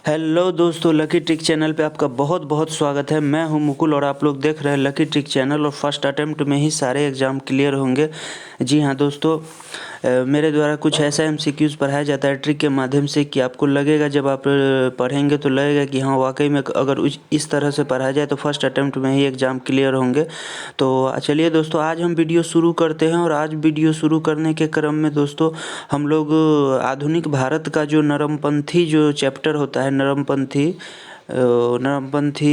Hello दोस्तों, lucky trick channel पे आपका बहुत बहुत स्वागत है। मैं हूं मुकुल और आप लोग देख रहे हैं लकी ट्रिक चैनल। और फर्स्ट अटेम्प्ट में ही सारे एग्ज़ाम क्लियर होंगे। जी हाँ दोस्तों, मेरे द्वारा कुछ ऐसा एमसीक्यूज़ पढ़ाया जाता है ट्रिक के माध्यम से कि आपको लगेगा, जब आप पढ़ेंगे तो लगेगा कि हाँ वाकई में अगर इस तरह से पढ़ा जाए तो फर्स्ट अटेम्प्ट में ही एग्ज़ाम क्लियर होंगे। तो चलिए दोस्तों, आज हम वीडियो शुरू करते हैं। और आज वीडियो शुरू करने के क्रम में दोस्तों हम लोग आधुनिक भारत का जो नरमपंथी जो चैप्टर होता है, नरमपंथी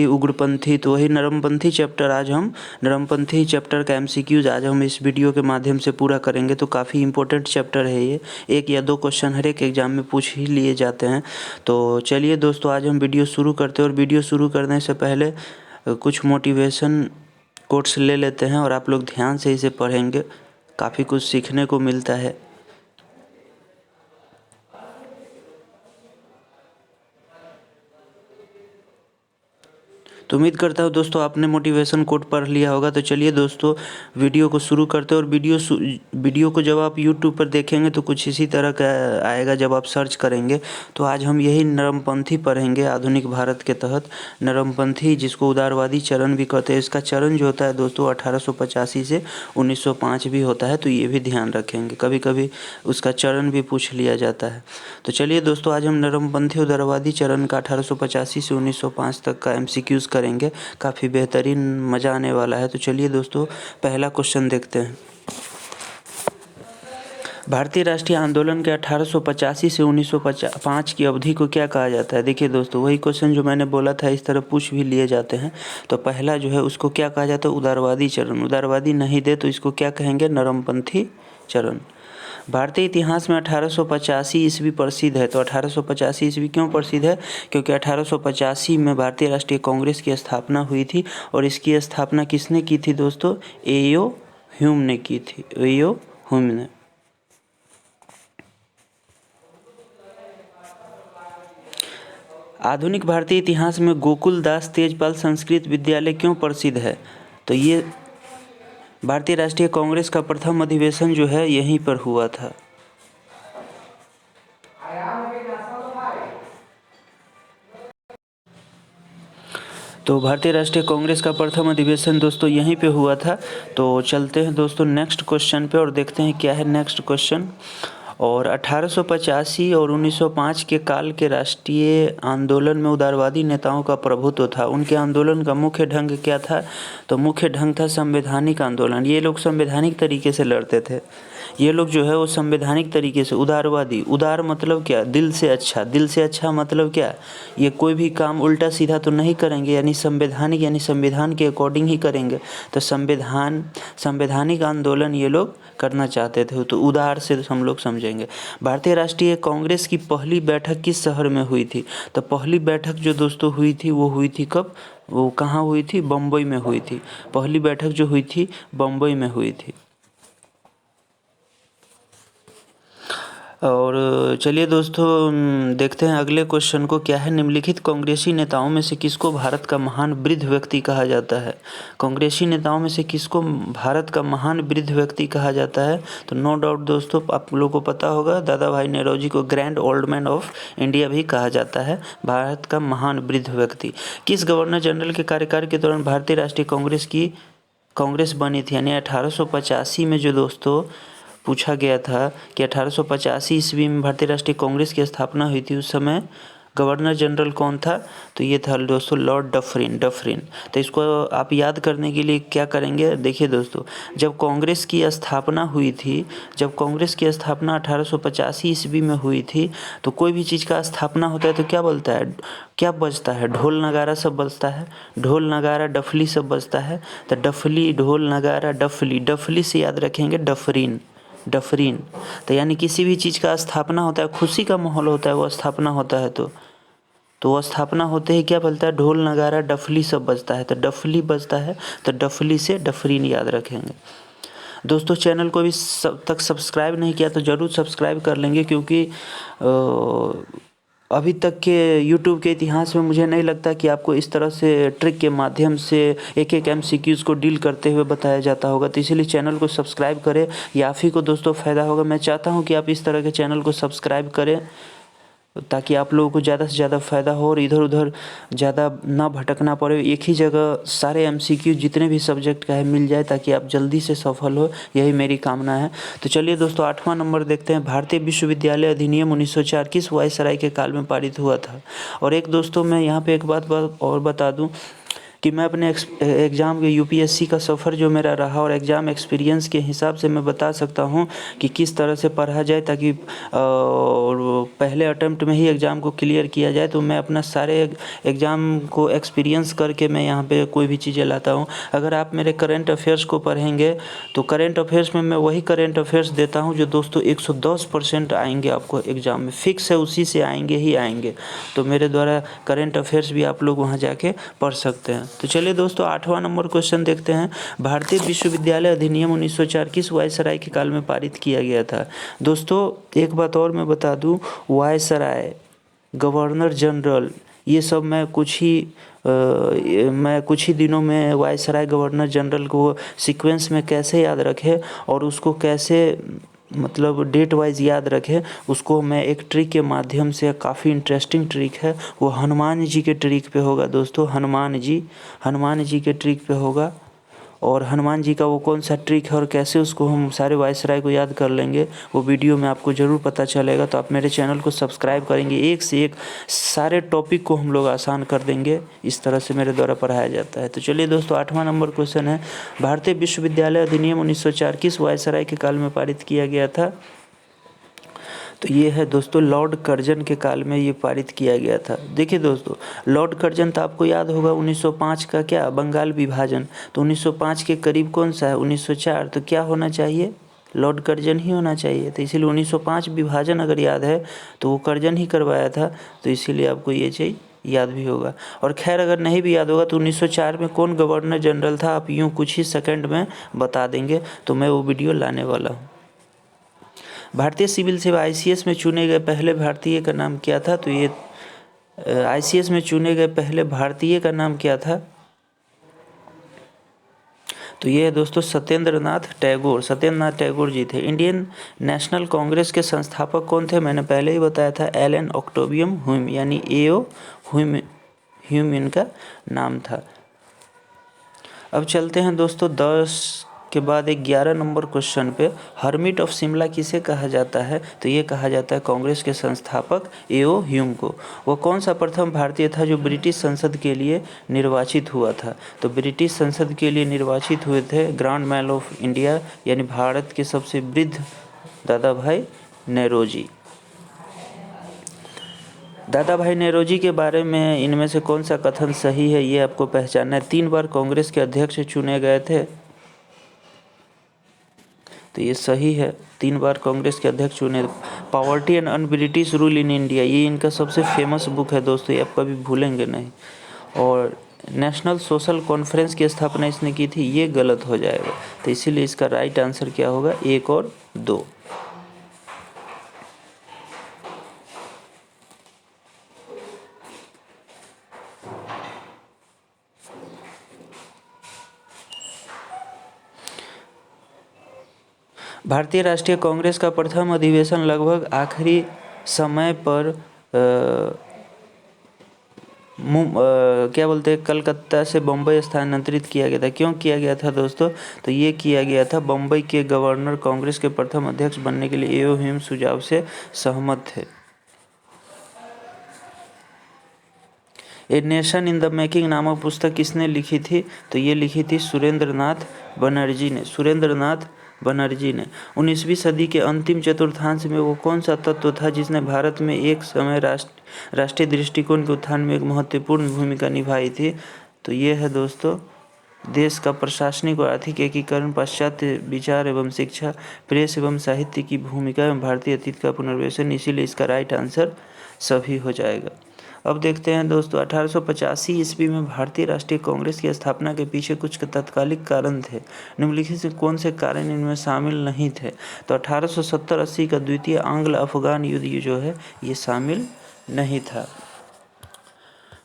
उग्रपंथी, तो वही नरमपंथी चैप्टर आज हम नरमपंथी चैप्टर का एमसीक्यूज आज हम इस वीडियो के माध्यम से पूरा करेंगे। तो काफ़ी इंपॉर्टेंट चैप्टर है ये, एक या दो क्वेश्चन हर एक एग्जाम में पूछ ही लिए जाते हैं। तो चलिए दोस्तों, आज हम वीडियो शुरू करते हैं। और वीडियो शुरू करने से पहले कुछ मोटिवेशन कोट्स ले लेते हैं और आप लोग ध्यान से इसे पढ़ेंगे, काफ़ी कुछ सीखने को मिलता है। तो उम्मीद करता हूँ दोस्तों आपने मोटिवेशन कोट पढ़ लिया होगा। तो चलिए दोस्तों, वीडियो को शुरू करते हैं। और वीडियो को जब आप यूट्यूब पर देखेंगे तो कुछ इसी तरह का आएगा जब आप सर्च करेंगे। तो आज हम यही नरमपंथी पढ़ेंगे आधुनिक भारत के तहत। नरमपंथी जिसको उदारवादी चरण भी कहते हैं, इसका चरण जो होता है दोस्तों 1885 से 1905 भी होता है। तो ये भी ध्यान रखेंगे, कभी कभी उसका चरण भी पूछ लिया जाता है। तो चलिए दोस्तों, आज हम नरमपंथी उदारवादी चरण का 1885 से 1905 तक का एमसीक्यूज करेंगे। काफ़ी बेहतरीन मज़ा आने वाला है। तो चलिए दोस्तों, पहला क्वेश्चन देखते हैं। भारतीय राष्ट्रीय आंदोलन के 1885 से 1905 की अवधि को क्या कहा जाता है? देखिए दोस्तों, वही क्वेश्चन जो मैंने बोला था इस तरह पूछ भी लिए जाते हैं। तो पहला जो है उसको क्या कहा जाता है? उदारवादी चरण। उदारवादी नहीं दे तो इसको क्या कहेंगे? नरमपंथी चरण। भारतीय इतिहास में 1885 ईस्वी प्रसिद्ध है। तो 1885 ईस्वी क्यों प्रसिद्ध है? क्योंकि 1885 में भारतीय राष्ट्रीय कांग्रेस की स्थापना हुई थी। और इसकी स्थापना किसने की थी दोस्तों? एयो ह्यूम ने की थी। एयो ह्यूम ने। आधुनिक भारतीय इतिहास में गोकुल दास तेजपाल संस्कृत विद्यालय क्यों प्रसिद्ध है? तो ये भारतीय राष्ट्रीय कांग्रेस का प्रथम अधिवेशन जो है यहीं पर हुआ था। तो भारतीय राष्ट्रीय कांग्रेस का प्रथम अधिवेशन दोस्तों यहीं पे हुआ था। तो चलते हैं दोस्तों नेक्स्ट क्वेश्चन पे और देखते हैं क्या है नेक्स्ट क्वेश्चन। और 1885 और 1905 के काल के राष्ट्रीय आंदोलन में उदारवादी नेताओं का प्रभुत्व था। उनके आंदोलन का मुख्य ढंग क्या था? तो मुख्य ढंग था संवैधानिक आंदोलन। ये लोग संवैधानिक तरीके से लड़ते थे। ये लोग जो है वो संवैधानिक तरीके से, उदारवादी, उदार मतलब क्या? दिल से अच्छा। दिल से अच्छा मतलब क्या? ये कोई भी काम उल्टा सीधा तो नहीं करेंगे, यानी संवैधानिक यानी संविधान के अकॉर्डिंग ही करेंगे। तो संवैधानिक आंदोलन ये लोग करना चाहते थे। तो उदार से हम लोग समझेंगे। भारतीय राष्ट्रीय कांग्रेस की पहली बैठक किस शहर में हुई थी? तो पहली बैठक जो दोस्तों हुई थी वो हुई थी कब? वो कहाँ हुई थी? बम्बई में हुई थी। पहली बैठक जो हुई थी बम्बई में हुई थी। और चलिए दोस्तों देखते हैं अगले क्वेश्चन को क्या है। निम्नलिखित कांग्रेसी नेताओं में से किसको भारत का महान वृद्ध व्यक्ति कहा जाता है? कांग्रेसी नेताओं में से किसको भारत का महान वृद्ध व्यक्ति कहा जाता है? तो नो डाउट दोस्तों आप लोगों को पता होगा, दादा भाई नौरोजी को grand old man of India भी कहा जाता है, भारत का महान वृद्ध व्यक्ति। किस गवर्नर जनरल के कार्यकाल के दौरान भारतीय राष्ट्रीय कांग्रेस बनी थी? यानी 1885 में जो दोस्तों पूछा गया था कि 1885 ईस्वी में भारतीय राष्ट्रीय कांग्रेस की स्थापना हुई थी, उस समय गवर्नर जनरल कौन था? तो ये था दोस्तों लॉर्ड डफरिन। तो इसको आप याद करने के लिए क्या करेंगे? देखिए दोस्तों, जब कांग्रेस की स्थापना हुई थी, जब कांग्रेस की स्थापना 1885 ईस्वी में हुई थी, तो कोई भी चीज़ का स्थापना होता है तो क्या बोलता है, क्या बजता है? ढोल नगारा सब बजता है। ढोल नगारा डफली सब बजता है। तो डफली, ढोल नगारा, डफली से याद रखेंगे डफरीन। तो यानी किसी भी चीज़ का स्थापना होता है, खुशी का माहौल होता है, वो स्थापना होता है तो वो स्थापना होते ही क्या बोलता है? ढोल नगारा डफली सब बजता है। तो डफली बजता है, तो डफली से डफरीन याद रखेंगे। दोस्तों चैनल को भी सब तक सब्सक्राइब नहीं किया तो ज़रूर सब्सक्राइब कर लेंगे, क्योंकि अभी तक के YouTube के इतिहास में मुझे नहीं लगता कि आपको इस तरह से ट्रिक के माध्यम से एक एक MCQs को डील करते हुए बताया जाता होगा। तो इसीलिए चैनल को सब्सक्राइब करें, या आप ही को दोस्तों फ़ायदा होगा। मैं चाहता हूं कि आप इस तरह के चैनल को सब्सक्राइब करें ताकि आप लोगों को ज़्यादा से ज़्यादा फ़ायदा हो और इधर उधर ज़्यादा ना भटकना पड़े, एक ही जगह सारे एमसीक्यू जितने भी सब्जेक्ट का है मिल जाए ताकि आप जल्दी से सफल हो, यही मेरी कामना है। तो चलिए दोस्तों 8वां नंबर देखते हैं। भारतीय विश्वविद्यालय अधिनियम 1904 किस वायसराय के काल में पारित हुआ था? और एक दोस्तों मैं यहाँ पे एक बात और बता दूँ कि मैं अपने एग्ज़ाम के यूपीएससी का सफ़र जो मेरा रहा और एग्ज़ाम एक्सपीरियंस के हिसाब से मैं बता सकता हूँ कि किस तरह से पढ़ा जाए ताकि पहले अटेम्प्ट में ही एग्ज़ाम को क्लियर किया जाए। तो मैं अपना सारे एग्ज़ाम को एक्सपीरियंस करके मैं यहाँ पे कोई भी चीज़ें लाता हूँ। अगर आप मेरे करेंट अफेयर्स को पढ़ेंगे तो करेंट अफेयर्स में मैं वही करेंट अफेयर्स देता हूँ जो दोस्तों 110% आएंगे आपको एग्ज़ाम में, फिक्स है, उसी से आएंगे ही आएंगे। तो मेरे द्वारा करेंट अफेयर्स भी आप लोग वहाँ जाके पढ़ सकते हैं। तो चलिए दोस्तों 8वां नंबर क्वेश्चन देखते हैं। भारतीय विश्वविद्यालय अधिनियम 1904 किस वायसराय के काल में पारित किया गया था? दोस्तों एक बात और मैं बता दूं, वायसराय, गवर्नर जनरल, ये सब मैं कुछ ही दिनों में वायसराय गवर्नर जनरल को सीक्वेंस में कैसे याद रखें और उसको कैसे मतलब डेट वाइज याद रखें, उसको मैं एक ट्रिक के माध्यम से, काफ़ी इंटरेस्टिंग ट्रिक है, वो हनुमान जी के ट्रिक पे होगा दोस्तों। हनुमान जी के ट्रिक पे होगा। और हनुमान जी का वो कौन सा ट्रिक है और कैसे उसको हम सारे वायसराय को याद कर लेंगे, वो वीडियो में आपको ज़रूर पता चलेगा। तो आप मेरे चैनल को सब्सक्राइब करेंगे, एक से एक सारे टॉपिक को हम लोग आसान कर देंगे, इस तरह से मेरे द्वारा पढ़ाया जाता है। तो चलिए दोस्तों 8वां नंबर क्वेश्चन है। भारतीय विश्वविद्यालय अधिनियम 1904 किस वायसराय के काल में पारित किया गया था? तो ये है दोस्तों लॉर्ड कर्जन के काल में ये पारित किया गया था। देखिए दोस्तों लॉर्ड कर्जन तो आपको याद होगा 1905 का क्या बंगाल विभाजन, तो 1905 के करीब कौन सा है 1904, तो क्या होना चाहिए लॉर्ड कर्जन ही होना चाहिए। तो इसीलिए 1905 विभाजन अगर याद है तो वो कर्जन ही करवाया था, तो इसीलिए आपको ये चीज़ याद भी होगा। और खैर अगर नहीं भी याद होगा तो 1904 में कौन गवर्नर जनरल था, आप यूँ कुछ ही सेकंड में बता देंगे, तो मैं वो वीडियो लाने वाला हूँ। भारतीय सिविल सेवा आईसीएस में चुने गए पहले भारतीय का नाम क्या था? तो ये आईसीएस में चुने गए पहले भारतीय का नाम क्या था? तो ये है दोस्तों सत्येंद्र नाथ टैगोर जी थे। इंडियन नेशनल कांग्रेस के संस्थापक कौन थे? मैंने पहले ही बताया था, एलन ऑक्टेवियम ह्यूम, यानी एओ ह्यूम इनका नाम था। अब चलते हैं दोस्तों 10 के बाद 11 नंबर क्वेश्चन पे। हर्मिट ऑफ शिमला किसे कहा जाता है? तो ये कहा जाता है कांग्रेस के संस्थापक एओ ह्यूम को। वो कौन सा प्रथम भारतीय था जो ब्रिटिश संसद के लिए निर्वाचित हुआ था? तो ब्रिटिश संसद के लिए निर्वाचित हुए थे ग्रैंड मैल ऑफ इंडिया, यानी भारत के सबसे वृद्ध दादा भाई नेरोजी। दादा भाई नेरोजी के बारे में इनमें से कौन सा कथन सही है, ये आपको पहचानना है। 3 बार कांग्रेस के अध्यक्ष चुने गए थे, तो ये सही है, 3 बार कांग्रेस के अध्यक्ष चुने। Poverty and un British rule in India, ये इनका सबसे फेमस बुक है दोस्तों, ये आप कभी भूलेंगे नहीं। और नेशनल सोशल कॉन्फ्रेंस की स्थापना इसने की थी, ये गलत हो जाएगा, तो इसीलिए इसका राइट आंसर क्या होगा 1 और 2। भारतीय राष्ट्रीय कांग्रेस का प्रथम अधिवेशन लगभग आखिरी समय पर क्या बोलते हैं कलकत्ता से बम्बई स्थानांतरित किया गया था। क्यों किया गया था दोस्तों? तो ये किया गया था, बम्बई के गवर्नर कांग्रेस के प्रथम अध्यक्ष बनने के लिए एओ ह्यूम सुझाव से सहमत थे। A nation in the making नामक पुस्तक किसने लिखी थी? तो ये लिखी थी सुरेंद्र नाथ बनर्जी ने। 19वीं सदी के अंतिम चतुर्थांश में वो कौन सा तत्व था जिसने भारत में एक समय राष्ट्रीय दृष्टिकोण के उत्थान में एक महत्वपूर्ण भूमिका निभाई थी? तो ये है दोस्तों देश का प्रशासनिक और आर्थिक एकीकरण, पाश्चात्य विचार एवं शिक्षा, प्रेस एवं साहित्य की भूमिका एवं भारतीय अतीत का पुनर्वेशन, इसीलिए इसका राइट आंसर सभी हो जाएगा। अब देखते हैं दोस्तों 1885 ईस्वी में भारतीय राष्ट्रीय कांग्रेस की स्थापना के पीछे कुछ तात्कालिक कारण थे, निम्नलिखित से कौन से कारण इनमें शामिल नहीं थे? तो 1870-80 का द्वितीय आंग्ल अफगान युद्ध जो है ये शामिल नहीं था।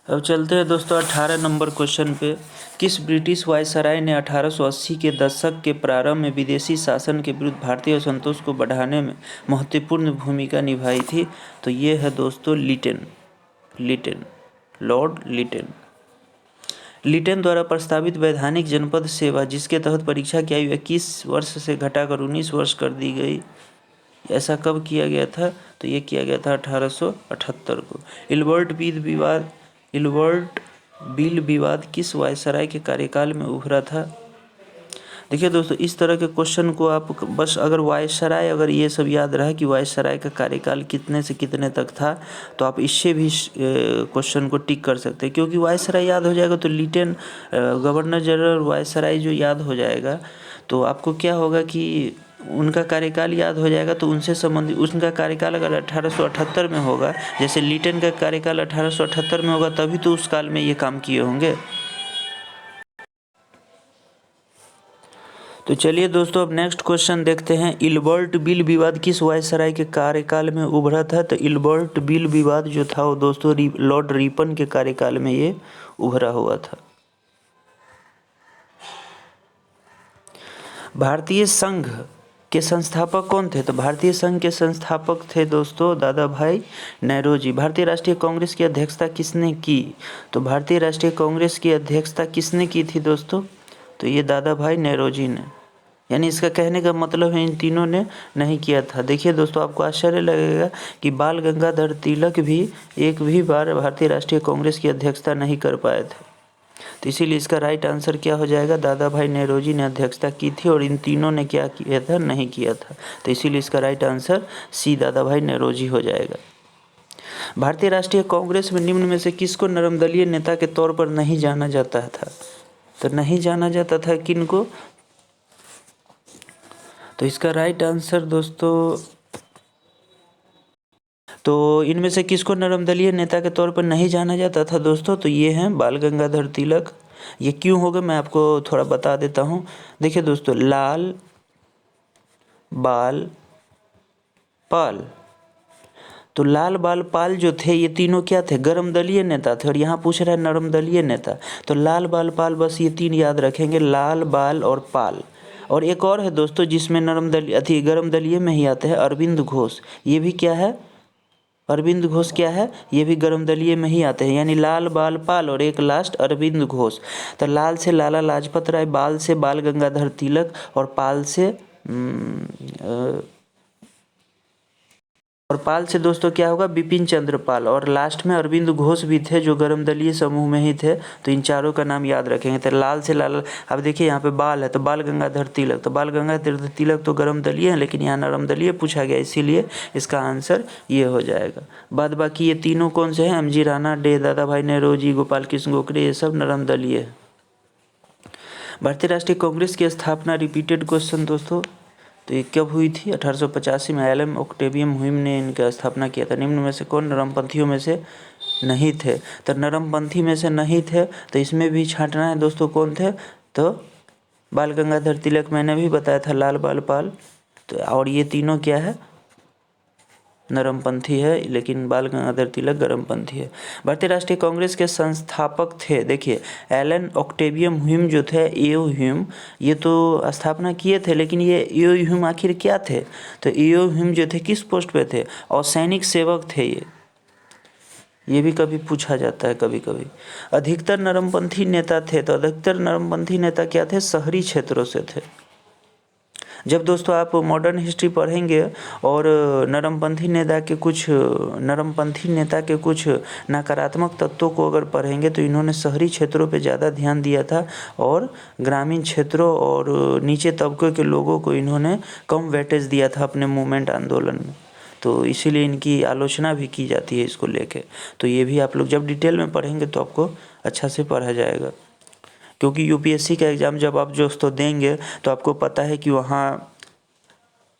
अब चलते हैं दोस्तों 18 नंबर क्वेश्चन पे। किस ब्रिटिश वायसराय ने 1880 के दशक के प्रारंभ में विदेशी शासन के विरुद्ध भारतीय असंतोष को बढ़ाने में महत्वपूर्ण भूमिका निभाई थी? तो ये है दोस्तों लिटन, लॉर्ड लिटन। लिटन द्वारा प्रस्तावित वैधानिक जनपद सेवा, जिसके तहत परीक्षा की आयु 21 वर्ष से घटाकर 19 वर्ष कर दी गई, ऐसा कब किया गया था? तो ये किया गया था 1878 को। इल्बर्ट बिल विवाद किस वायसराय के कार्यकाल में उभरा था? देखिए दोस्तों, इस तरह के क्वेश्चन को आप बस अगर वायसराय, अगर ये सब याद रहा कि वायसराय का कार्यकाल कितने से कितने तक था, तो आप इससे भी क्वेश्चन को टिक कर सकते हैं। क्योंकि वायसराय याद हो जाएगा तो लिटन, गवर्नर जनरल, वायसराय जो याद हो जाएगा तो आपको क्या होगा कि उनका कार्यकाल याद हो जाएगा। तो उनसे संबंधित उनका कार्यकाल अगर 1878 में होगा, जैसे लिटन का कार्यकाल 1878 में होगा, तभी तो उस काल में ये काम किए होंगे। तो चलिए दोस्तों, अब नेक्स्ट क्वेश्चन देखते हैं। इल्बर्ट बिल विवाद किस वायसराय के कार्यकाल में उभरा था? तो इल्बर्ट बिल विवाद जो था वो दोस्तों लॉर्ड रिपन के कार्यकाल में ये उभरा हुआ था। भारतीय संघ के संस्थापक कौन थे? तो भारतीय संघ के संस्थापक थे दोस्तों दादा भाई नौरोजी। भारतीय राष्ट्रीय कांग्रेस की अध्यक्षता किसने की? तो भारतीय राष्ट्रीय कांग्रेस की अध्यक्षता किसने की थी दोस्तों? तो ये दादा भाई नौरोजी ने। यानी इसका कहने का मतलब है इन तीनों ने नहीं किया था। देखिए दोस्तों, आपको आश्चर्य लगेगा कि बाल गंगाधर तिलक भी एक भी बार भारतीय राष्ट्रीय कांग्रेस की अध्यक्षता नहीं कर पाए थे। तो इसीलिए इसका राइट आंसर क्या हो जाएगा? दादा भाई नौरोजी ने अध्यक्षता की थी और इन तीनों ने क्या किया था? नहीं किया था। तो इसीलिए इसका राइट आंसर सी, दादा भाई नौरोजी हो जाएगा। भारतीय राष्ट्रीय कांग्रेस में निम्न में से किसको नरमदलीय नेता के तौर पर नहीं जाना जाता था? तो नहीं जाना जाता था किनको? तो इसका राइट आंसर दोस्तों, तो इनमें से किसको नरमदलीय नेता के तौर पर नहीं जाना जाता था दोस्तों? तो ये हैं बाल गंगाधर तिलक। ये क्यों होगा मैं आपको थोड़ा बता देता हूँ। देखिए दोस्तों, लाल बाल पाल, तो लाल बाल पाल जो थे ये तीनों क्या थे? गर्मदलीय नेता थे। और यहाँ पूछ रहा है नरमदलीय नेता, तो लाल बाल पाल, बस ये तीन याद रखेंगे, लाल बाल और पाल। और एक और है दोस्तों जिसमें गर्मदलीय में ही आते हैं, अरविंद घोष। ये भी क्या है? अरविंद घोष क्या है? ये भी गर्मदलीय में ही आते हैं। यानी लाल बाल पाल और एक लास्ट अरविंद घोष। तो लाल से लाला लाजपत राय, बाल से बाल गंगाधर तिलक और पाल से दोस्तों क्या होगा? बिपिन चंद्र पाल। और लास्ट में अरविंद घोष भी थे जो गर्मदलीय समूह में ही थे। तो इन चारों का नाम याद रखेंगे। तो लाल से लाला, अब देखिए यहाँ पे बाल है तो बाल गंगाधर तिलक, तो बाल गंगाधर तिलक तो गर्मदलीय है, लेकिन यहाँ नरमदलीय पूछा गया, इसीलिए इसका आंसर ये हो जाएगा। बाद बाकी ये तीनों कौन से हैं? एमजी राणा, डे, दादा भाई नौरोजी, गोपाल कृष्ण गोखले, ये सब नरमदलीय है। भारतीय राष्ट्रीय कांग्रेस की स्थापना, रिपीटेड क्वेश्चन दोस्तों, तो ये कब हुई थी? 1885 में एलएम ऑक्टेवियम ह्यूम ने इनका स्थापना किया था। निम्न में से कौन नरमपंथियों में से नहीं थे? तो नरमपंथी में से नहीं थे तो इसमें भी छांटना है दोस्तों, कौन थे? तो बाल गंगाधर तिलक मैंने भी बताया था, लाल बाल पाल। तो और ये तीनों क्या है? नरमपंथी है, लेकिन बाल गंगाधर तिलक गर्मपंथी है। भारतीय राष्ट्रीय कांग्रेस के संस्थापक थे, देखिए एलन ऑक्टेवियम ह्यूम जो थे, एओ ह्यूम, ये तो स्थापना किए थे, लेकिन ये एओ ह्यूम आखिर क्या थे? तो एओ ह्यूम जो थे किस पोस्ट पे थे? और सैनिक सेवक थे ये भी कभी पूछा जाता है कभी कभी। अधिकतर नरमपंथी नेता थे, तो अधिकतर नरमपंथी नेता क्या थे? शहरी क्षेत्रों से थे। जब दोस्तों आप मॉडर्न हिस्ट्री पढ़ेंगे और नरमपंथी नेता के कुछ नकारात्मक तत्वों को अगर पढ़ेंगे, तो इन्होंने शहरी क्षेत्रों पे ज़्यादा ध्यान दिया था और ग्रामीण क्षेत्रों और नीचे तबके के लोगों को इन्होंने कम वेटेज दिया था अपने मूवमेंट आंदोलन में। तो इसीलिए इनकी आलोचना भी की जाती है इसको लेके। तो ये भी आप लोग जब डिटेल में पढ़ेंगे तो आपको अच्छा से पढ़ा जाएगा। क्योंकि यूपीएससी का एग्ज़ाम जब आप दोस्तों देंगे तो आपको पता है कि वहाँ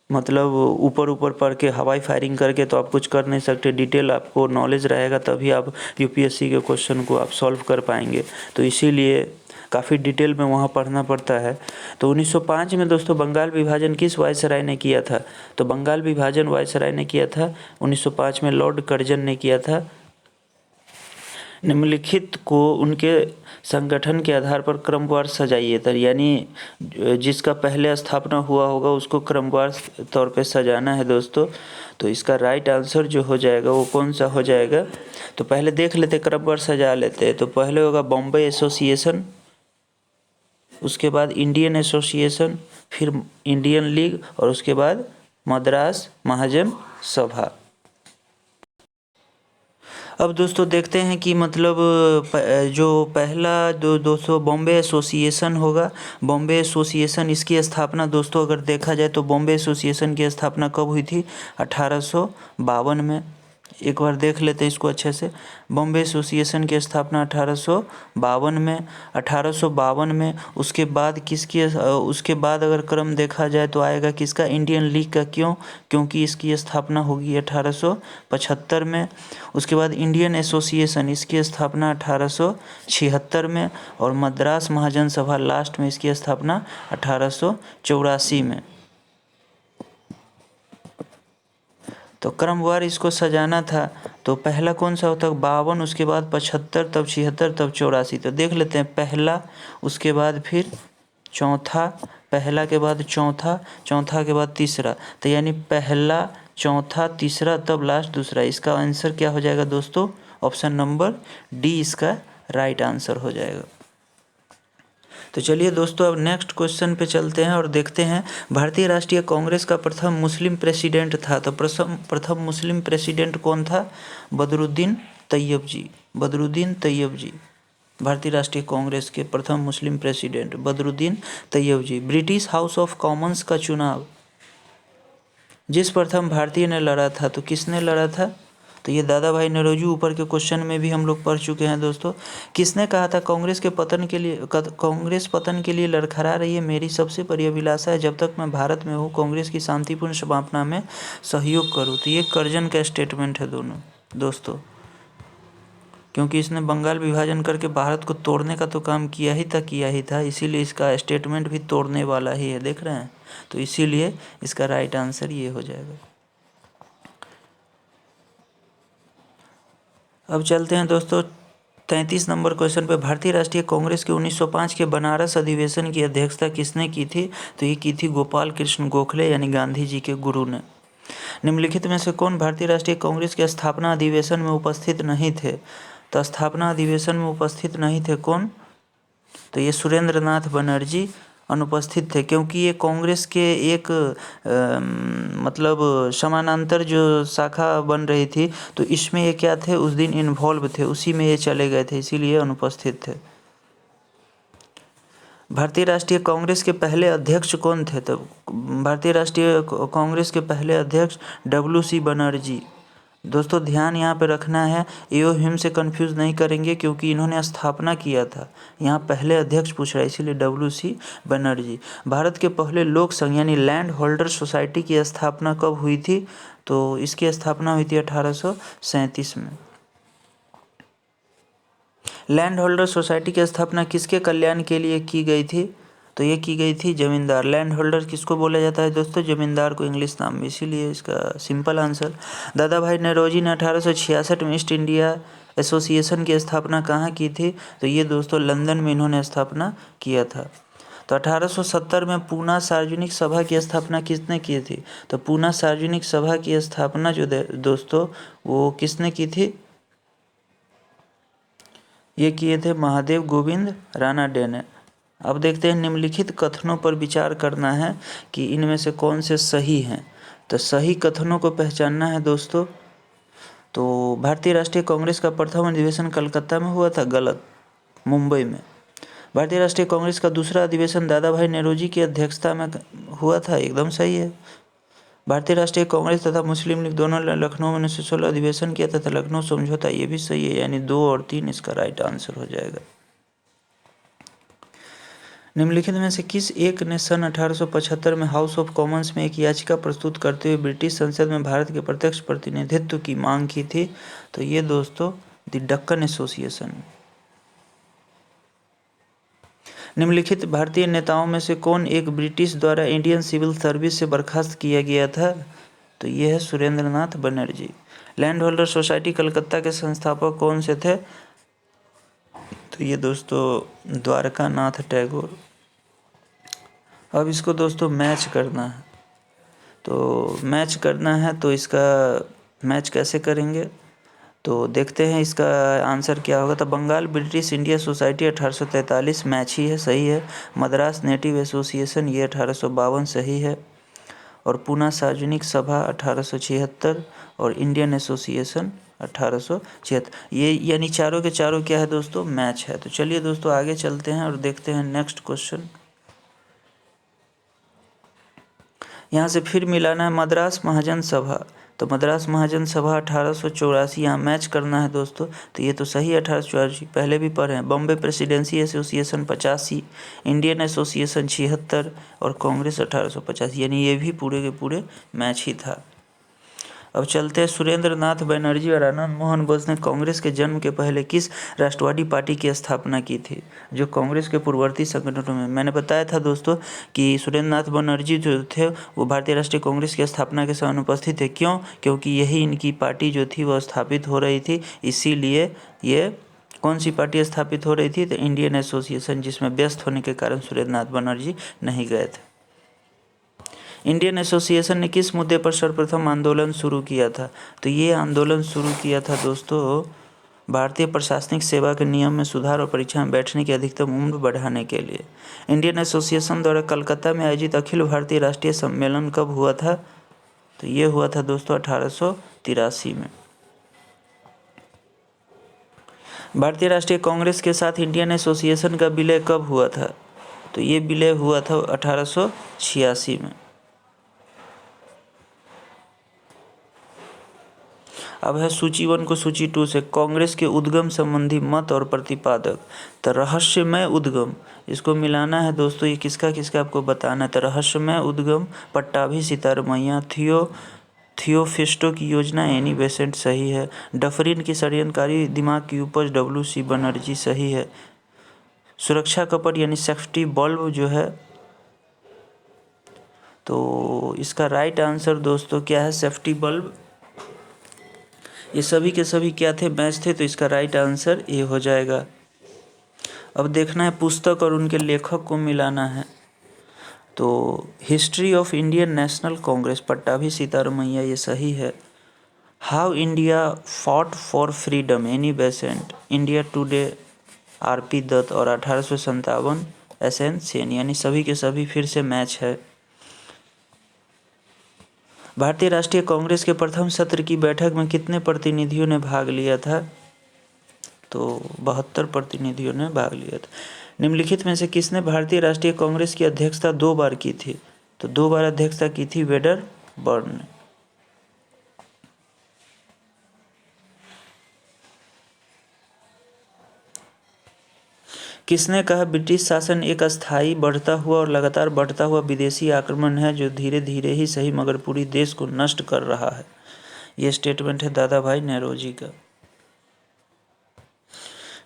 मतलब ऊपर पढ़ के हवाई फायरिंग करके तो आप कुछ कर नहीं सकते। डिटेल आपको नॉलेज रहेगा तभी आप यूपीएससी के क्वेश्चन को आप सॉल्व कर पाएंगे। तो इसीलिए काफ़ी डिटेल में वहाँ पढ़ना पड़ता है। तो 1905 में दोस्तों बंगाल विभाजन किस वायसराय ने किया था? तो बंगाल विभाजन वायसराय ने किया था 1905 में, लॉर्ड कर्जन ने किया था। निम्नलिखित को उनके संगठन के आधार पर क्रमवार सजाइए। तो यानी जिसका पहले स्थापना हुआ होगा उसको क्रमवार तौर पे सजाना है दोस्तों। तो इसका राइट आंसर जो हो जाएगा वो कौन सा हो जाएगा, तो पहले देख लेते, क्रमवार सजा लेते। तो पहले होगा बॉम्बे एसोसिएशन, उसके बाद इंडियन एसोसिएशन, फिर इंडियन लीग और उसके बाद मद्रास महाजन सभा। अब दोस्तों देखते हैं कि मतलब जो पहला दोस्तों बॉम्बे एसोसिएशन होगा। बॉम्बे एसोसिएशन, इसकी स्थापना दोस्तों अगर देखा जाए तो बॉम्बे एसोसिएशन की स्थापना कब हुई थी, 1852 में। एक बार देख लेते हैं इसको अच्छे से। बॉम्बे एसोसिएशन की स्थापना 1852 में, 1852 में। उसके बाद किसकी, उसके बाद अगर क्रम देखा जाए तो आएगा किसका, इंडियन लीग का। क्यों, क्योंकि इसकी स्थापना होगी 1875 में। उसके बाद इंडियन एसोसिएशन, इसकी स्थापना 1876 में। और मद्रास महाजन सभा लास्ट में, इसकी स्थापना 1884 में। तो क्रमवार इसको सजाना था। तो पहला कौन सा होता है, 52, उसके बाद 75, तब 76, तब 84। तो देख लेते हैं, पहला, उसके बाद फिर चौथा, पहला के बाद चौथा, चौथा के बाद तीसरा। तो यानी पहला, चौथा, तीसरा, तब लास्ट दूसरा। इसका आंसर क्या हो जाएगा दोस्तों, ऑप्शन नंबर डी इसका राइट आंसर हो जाएगा। तो चलिए दोस्तों अब नेक्स्ट क्वेश्चन पे चलते हैं और देखते हैं भारतीय राष्ट्रीय कांग्रेस का प्रथम मुस्लिम प्रेसिडेंट था। तो प्रथम मुस्लिम प्रेसिडेंट कौन था, बदरुद्दीन तैयब जी। बदरुद्दीन तैयब जी, भारतीय राष्ट्रीय कांग्रेस के प्रथम Muslim president Badruddin Tyab ji. British House of Commons का चुनाव जिस प्रथम भारतीय ने लड़ा था, तो किसने लड़ा था, तो ये दादा भाई नौरोजी। ऊपर के क्वेश्चन में भी हम लोग पढ़ चुके हैं दोस्तों। किसने कहा था, कांग्रेस के पतन के लिए, कांग्रेस पतन के लिए लड़खड़ा रही है, मेरी सबसे बड़ी अभिलाषा है, जब तक मैं भारत में हूँ कांग्रेस की शांतिपूर्ण समापना में सहयोग करूँ। तो ये कर्जन का स्टेटमेंट है दोनों दोस्तों, क्योंकि इसने बंगाल विभाजन करके भारत को तोड़ने का तो काम किया ही था, इसीलिए इसका स्टेटमेंट भी तोड़ने वाला ही है, देख रहे हैं। तो इसीलिए इसका राइट आंसर ये हो जाएगा। अब चलते हैं दोस्तों 33 नंबर क्वेश्चन पे। भारतीय राष्ट्रीय कांग्रेस के 1905 के बनारस अधिवेशन की अध्यक्षता किसने की थी, तो ये की थी गोपाल कृष्ण गोखले, यानी गांधी जी के गुरु ने। निम्नलिखित में से कौन भारतीय राष्ट्रीय कांग्रेस के स्थापना अधिवेशन में उपस्थित नहीं थे, तो स्थापना अधिवेशन में उपस्थित नहीं थे कौन, तो ये सुरेंद्र नाथ बनर्जी अनुपस्थित थे, क्योंकि ये कांग्रेस के एक मतलब समानांतर जो शाखा बन रही थी, तो इसमें ये क्या थे, उस दिन इन्वॉल्व थे, उसी में ये चले गए थे, इसीलिए अनुपस्थित थे। भारतीय राष्ट्रीय कांग्रेस के पहले अध्यक्ष कौन थे, तो भारतीय राष्ट्रीय कांग्रेस के पहले अध्यक्ष WC बनर्जी। दोस्तों ध्यान यहाँ पे रखना है, एओ हिम से कंफ्यूज नहीं करेंगे, क्योंकि इन्होंने स्थापना किया था, यहाँ पहले अध्यक्ष पूछ रहा है, इसीलिए WC बनर्जी। भारत के पहले लोक संघ यानी लैंड होल्डर सोसाइटी की स्थापना कब हुई थी, तो इसकी स्थापना हुई थी 1837 में। लैंड होल्डर सोसाइटी की स्थापना किसके कल्याण के लिए की गई थी, तो ये की गई थी जमींदार। लैंड होल्डर किसको बोला जाता है दोस्तों, जमींदार को इंग्लिश नाम में, इसीलिए इसका सिंपल आंसर। दादा भाई नौरोजी ने 1866 में ईस्ट इंडिया एसोसिएशन की स्थापना कहाँ की थी, तो ये दोस्तों लंदन में इन्होंने स्थापना किया था। तो 1870 में पूना सार्वजनिक सभा की स्थापना किसने की थी, तो पूना सार्वजनिक सभा की स्थापना जो दोस्तों वो किसने की थी, ये किए थे महादेव गोविंद रानाडे ने। अब देखते हैं निम्नलिखित कथनों पर विचार करना है कि इनमें से कौन से सही हैं। तो सही कथनों को पहचानना है दोस्तों। तो भारतीय राष्ट्रीय कांग्रेस का प्रथम अधिवेशन कलकत्ता में हुआ था, गलत, मुंबई में। भारतीय राष्ट्रीय कांग्रेस का दूसरा अधिवेशन दादा भाई नौरोजी की अध्यक्षता में हुआ था, एकदम सही है। भारतीय राष्ट्रीय कांग्रेस तथा मुस्लिम लीग दोनों ने लखनऊ में 1916 अधिवेशन किया तथा लखनऊ समझौता, ये भी सही है, यानी 2 और 3 इसका राइट आंसर हो जाएगा। निम्नलिखित में से किस एक ने सन 1875 में हाउस ऑफ कॉमन्स में एक याचिका प्रस्तुत करते हुए ब्रिटिश संसद में भारत के प्रत्यक्ष प्रतिनिधित्व की मांग की थी, तो ये दोस्तों द डक्कन एसोसिएशन। निम्नलिखित भारतीय नेताओं में से कौन एक ब्रिटिश द्वारा इंडियन सिविल सर्विस से बर्खास्त किया गया था, तो ये है Surendra Nath Banerjee. Land holder society Calcutta के संस्थापक कौन से थे, तो ये दोस्तों द्वारका नाथ टैगोर। अब इसको दोस्तों मैच करना है, तो मैच करना है तो इसका मैच कैसे करेंगे तो देखते हैं इसका आंसर क्या होगा। तो Bengal British India society 1843 match ही है, सही है। मद्रास नेटिव एसोसिएशन ये 1852 सही है। और पूना सार्वजनिक सभा 1876 और इंडियन एसोसिएशन 1876, ये यानी चारों के चारों क्या है दोस्तों, मैच है। तो चलिए दोस्तों आगे चलते हैं और देखते हैं नेक्स्ट क्वेश्चन। यहाँ से फिर मिलाना है मद्रास महाजन सभा, तो मद्रास महाजन सभा 1884, यहाँ मैच करना है दोस्तों। तो ये तो सही है 1884, पहले भी पढ़े हैं। Bombay presidency association 85, Indian association 76 और कांग्रेस 1850, यानी ये भी पूरे के पूरे मैच ही था। अब चलते हैं सुरेंद्र नाथ बनर्जी और आनंद मोहन बोस ने कांग्रेस के जन्म के पहले किस राष्ट्रवादी पार्टी की स्थापना की थी। जो कांग्रेस के पूर्ववर्ती संगठनों में मैंने बताया था दोस्तों कि सुरेंद्र नाथ बनर्जी जो थे वो भारतीय राष्ट्रीय कांग्रेस की स्थापना के समय अनुपस्थित थे। क्यों? क्योंकि यही इनकी पार्टी जो थी वो स्थापित हो रही थी, इसीलिए ये कौन सी पार्टी स्थापित हो रही थी, तो इंडियन एसोसिएशन, जिसमें व्यस्त होने के कारण सुरेंद्र नाथ बनर्जी नहीं गए थे। इंडियन एसोसिएशन ने किस मुद्दे पर सर्वप्रथम आंदोलन शुरू किया था, तो ये आंदोलन शुरू किया था दोस्तों भारतीय प्रशासनिक सेवा के नियम में सुधार और परीक्षा में बैठने की अधिकतम उम्र बढ़ाने के लिए। इंडियन एसोसिएशन द्वारा कलकत्ता में आयोजित अखिल भारतीय राष्ट्रीय सम्मेलन कब हुआ था, तो ये हुआ था दोस्तों 1883 में। भारतीय राष्ट्रीय कांग्रेस के साथ इंडियन एसोसिएशन का विलय कब हुआ था, तो ये विलय हुआ था 1886 में। अब है सूची 1 को सूची 2 से। कांग्रेस के उद्गम संबंधी मत और प्रतिपादक, तो रहस्यमय उद्गम, इसको मिलाना है दोस्तों। ये किसका किसका आपको बताना है। तो रहस्यमय उद्गम पट्टाभी सीतारमैया, थियोफिस्टो की योजना एनी बेसेंट सही है। डफरिन की षड्यंत्रकारी दिमाग की उपज WC बनर्जी सही है। सुरक्षा कपट यानी सेफ्टी बल्ब जो है, तो इसका राइट आंसर दोस्तों क्या है, सेफ्टी बल्ब। ये सभी के सभी क्या थे, मैच थे, तो इसका राइट आंसर ये हो जाएगा। अब देखना है पुस्तक और उनके लेखक को मिलाना है। तो history of Indian National Congress Pattabhi Sitaramayya ये सही है। How India fought for freedom Annie Besant, India Today RP Dutt और 1857 SN सेन, यानी सभी के सभी फिर से मैच है। भारतीय राष्ट्रीय कांग्रेस के प्रथम सत्र की बैठक में कितने प्रतिनिधियों ने भाग लिया था, तो 72 प्रतिनिधियों ने भाग लिया था। निम्नलिखित में से किसने भारतीय राष्ट्रीय कांग्रेस की अध्यक्षता 2 बार की थी, तो 2 बार अध्यक्षता की थी वेडरबर्न ने। किसने कहा ब्रिटिश शासन एक अस्थायी बढ़ता हुआ और लगातार बढ़ता हुआ विदेशी आक्रमण है जो धीरे धीरे ही सही मगर पूरी देश को नष्ट कर रहा है। ये स्टेटमेंट है दादा भाई नौरोजी का।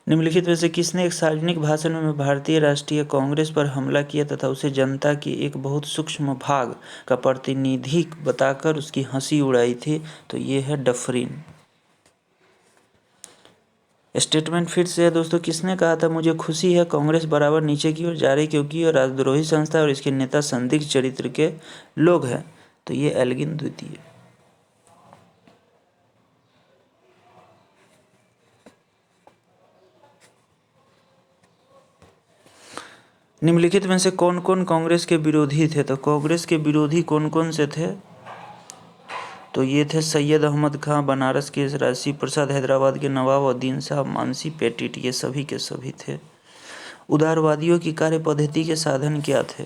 निम्नलिखित में से किसने एक सार्वजनिक भाषण में भारतीय राष्ट्रीय कांग्रेस पर हमला किया तथा उसे जनता की एक बहुत सूक्ष्म भाग का प्रतिनिधि बताकर उसकी हंसी उड़ाई थी, तो ये है डफरिन। स्टेटमेंट फिर से है दोस्तों, किसने कहा था मुझे खुशी है कांग्रेस बराबर नीचे की ओर जा रही क्योंकि यह राजद्रोही संस्था और इसके नेता संदिग्ध चरित्र के लोग हैं, तो ये एल्गिन द्वितीय। निम्नलिखित में से कौन कौन कांग्रेस के विरोधी थे, तो कांग्रेस के विरोधी कौन कौन से थे, तो ये थे सैयद अहमद खां, बनारस के राजसी प्रसाद, हैदराबाद के नवाब उद्दीन साहब, मानसी पेटिट, ये सभी के सभी थे। उदारवादियों की कार्य पद्धति के साधन क्या थे,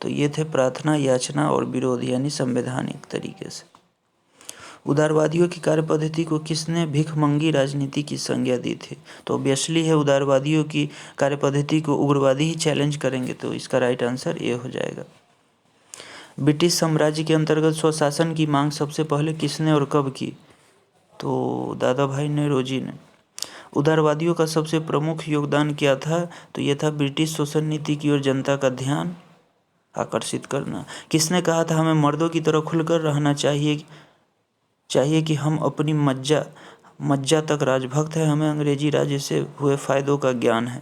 तो ये थे प्रार्थना, याचना और विरोध, यानी संवैधानिक तरीके से। उदारवादियों की कार्य पद्धति को किसने भिखमंगी राजनीति की संज्ञा दी थी, तो ऑब्वियसली है उदारवादियों की कार्य पद्धति को उग्रवादी ही चैलेंज करेंगे, तो इसका राइट आंसर ये हो जाएगा। ब्रिटिश साम्राज्य के अंतर्गत स्वशासन की मांग सबसे पहले किसने और कब की, तो दादा भाई नौरोजी ने। उदारवादियों का सबसे प्रमुख योगदान क्या था, तो यह था ब्रिटिश शोषण नीति की ओर जनता का ध्यान आकर्षित करना। किसने कहा था हमें मर्दों की तरह खुलकर रहना चाहिए कि हम अपनी मज्जा मज्जा तक राजभक्त है, हमें अंग्रेजी राज्य से हुए फायदों का ज्ञान है।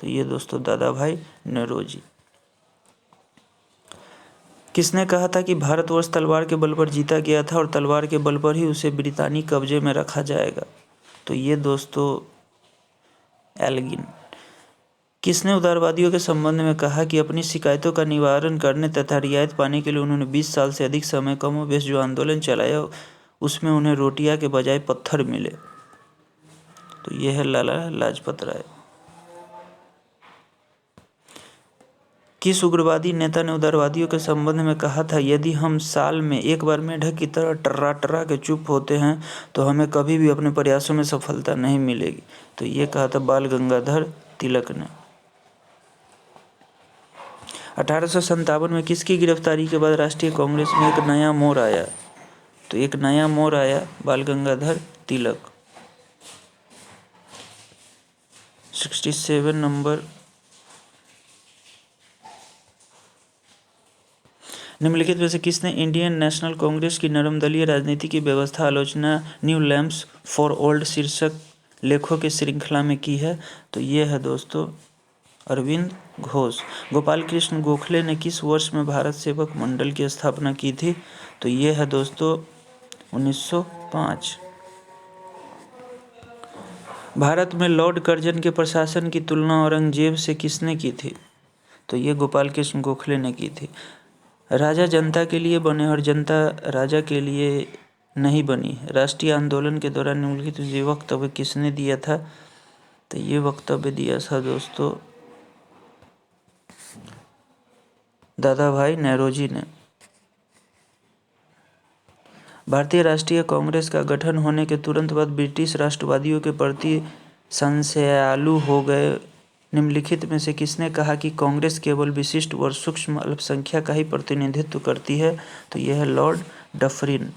तो ये दोस्तों दादा भाई नौरोजी। किसने कहा था कि भारतवर्ष तलवार के बल पर जीता गया था और तलवार के बल पर ही उसे ब्रितानी कब्जे में रखा जाएगा? तो ये दोस्तों एल्गिन। किसने उदारवादियों के संबंध में कहा कि अपनी शिकायतों का निवारण करने तथा रियायत पाने के लिए उन्होंने 20 साल से अधिक समय कमोबेश जो आंदोलन चलाया उसमें उन्हें रोटियां के बजाय पत्थर मिले? तो यह है लाला लाजपत राय। किस उग्रवादी नेता ने उदारवादियों के संबंध में कहा था, यदि हम साल में एक बार मेढक की तरह टर्रा के चुप होते हैं तो हमें कभी भी अपने प्रयासों में सफलता नहीं मिलेगी? तो ये कहा था बाल गंगाधर तिलक ने। 1857 में किसकी गिरफ्तारी के बाद राष्ट्रीय कांग्रेस में एक नया मोड़ आया? तो एक नया मोड़ आया बाल गंगाधर तिलक। 67 नंबर। निम्नलिखित में से किसने इंडियन नेशनल कांग्रेस की नरमदलीय राजनीति की व्यवस्था आलोचना न्यू लैम्प्स फॉर ओल्ड शीर्षक लेखों की श्रृंखला में की है? तो ये है दोस्तों अरविंद घोष। गोपाल कृष्ण गोखले ने किस वर्ष में भारत सेवक मंडल की स्थापना की थी? तो ये है दोस्तों 1905। भारत में लॉर्ड कर्जन के प्रशासन की तुलना औरंगजेब से किसने की थी? तो ये गोपाल कृष्ण गोखले ने की थी। राजा जनता के लिए बने और जनता राजा के लिए नहीं बनी, राष्ट्रीय आंदोलन के दौरान निम्नलिखित ये वक्तव्य किसने दिया था? तो ये वक्तव्य दिया था दोस्तों दादा भाई नौरोजी ने। भारतीय राष्ट्रीय कांग्रेस का गठन होने के तुरंत बाद ब्रिटिश राष्ट्रवादियों के प्रति संशयालु हो गए। निम्नलिखित में से किसने कहा कि कांग्रेस केवल विशिष्ट व सूक्ष्म अल्पसंख्या का ही प्रतिनिधित्व करती है? तो यह है लॉर्ड डफरिन।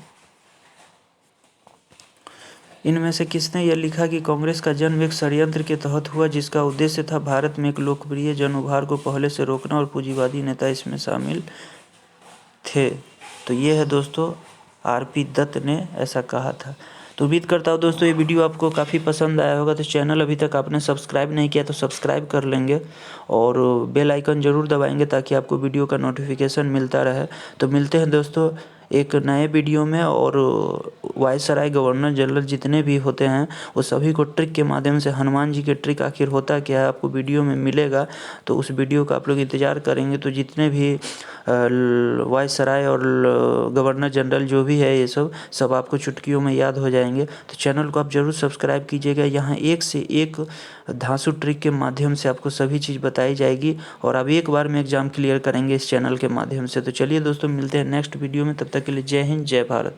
इनमें से किसने यह लिखा कि कांग्रेस का जन्म एक षड्यंत्र के तहत हुआ जिसका उद्देश्य था भारत में एक लोकप्रिय जन उभार को पहले से रोकना और पूंजीवादी नेता इसमें शामिल थे? तो ये है दोस्तों आरपी दत्त ने ऐसा कहा था। तो उम्मीद करता हूँ दोस्तों ये वीडियो आपको काफ़ी पसंद आया होगा। तो चैनल अभी तक आपने सब्सक्राइब नहीं किया तो सब्सक्राइब कर लेंगे और बेल आइकन ज़रूर दबाएंगे ताकि आपको वीडियो का नोटिफिकेशन मिलता रहे। तो मिलते हैं दोस्तों एक नए वीडियो में। और वायसराय गवर्नर जनरल जितने भी होते हैं वो सभी को ट्रिक के माध्यम से, हनुमान जी के ट्रिक आखिर होता क्या है आपको वीडियो में मिलेगा। तो उस वीडियो का आप लोग इंतज़ार करेंगे। तो जितने भी वायसराय और गवर्नर जनरल जो भी है ये सब आपको चुटकियों में याद हो जाएंगे। तो चैनल को आप ज़रूर सब्सक्राइब कीजिएगा। यहाँ एक से एक धांसू ट्रिक के माध्यम से आपको सभी चीज़ बताई जाएगी और आप एक बार में एग्ज़ाम क्लियर करेंगे इस चैनल के माध्यम से। तो चलिए दोस्तों मिलते हैं नेक्स्ट वीडियो में, तब तक के लिए जय हिंद जय भारत।